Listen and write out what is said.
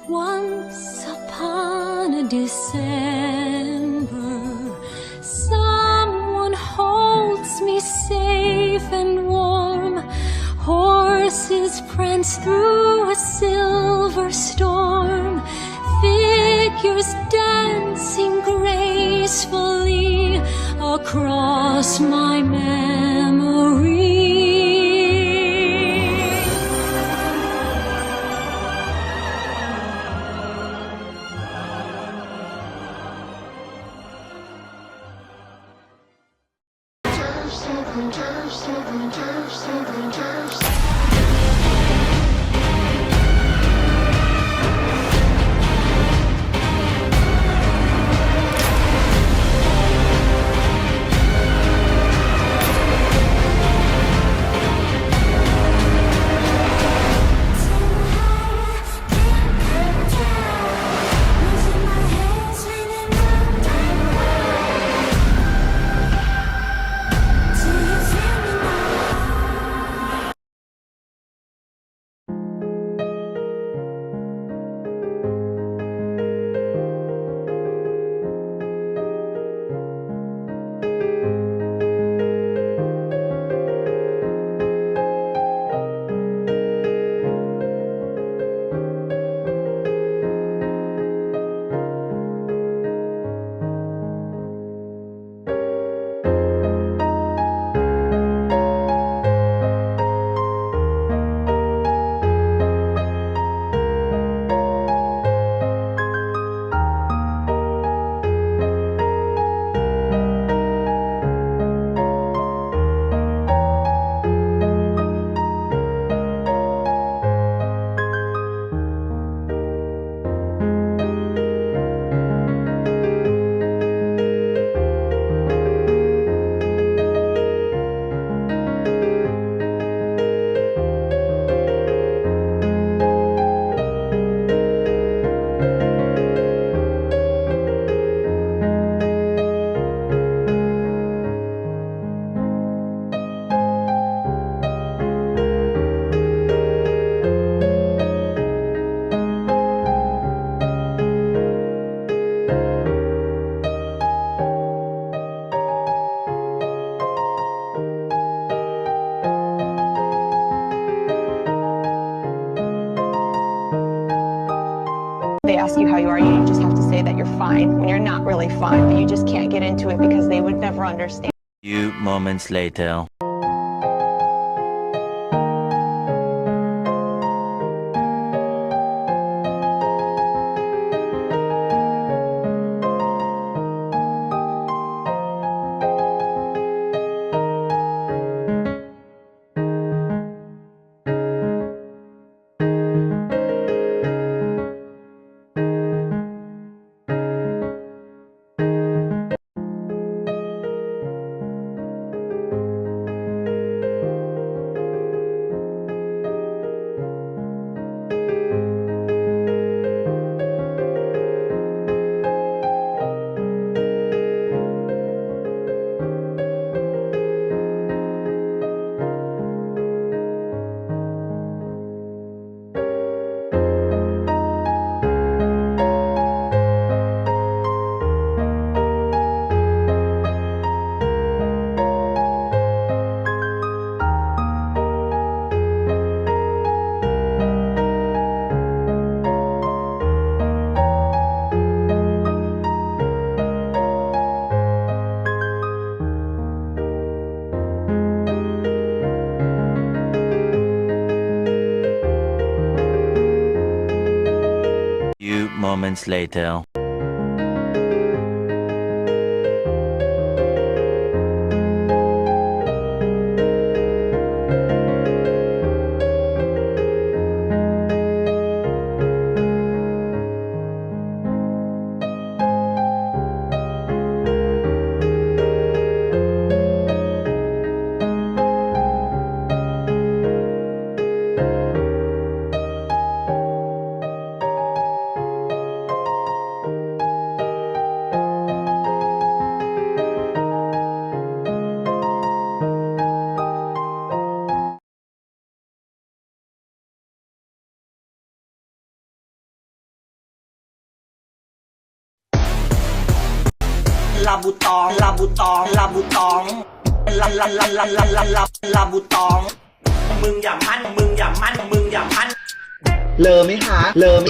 Once upon a December, someone holds me safe and warm. Horses prance through a silver storm, figures dancing gracefully across my memory. They ask you how you are, you just have to say that you're fine when you're not really fine, but you just can't get into it because they would never understand. Few moments later. Few moments later. ลาบูตองลาบูตองลาบูตองลาลาลาลาลาลาลาลาบูตองมึงอย่ามั่นมึงอย่ามั่นมึงอย่ามั่นเลอไหมคะเลอไหม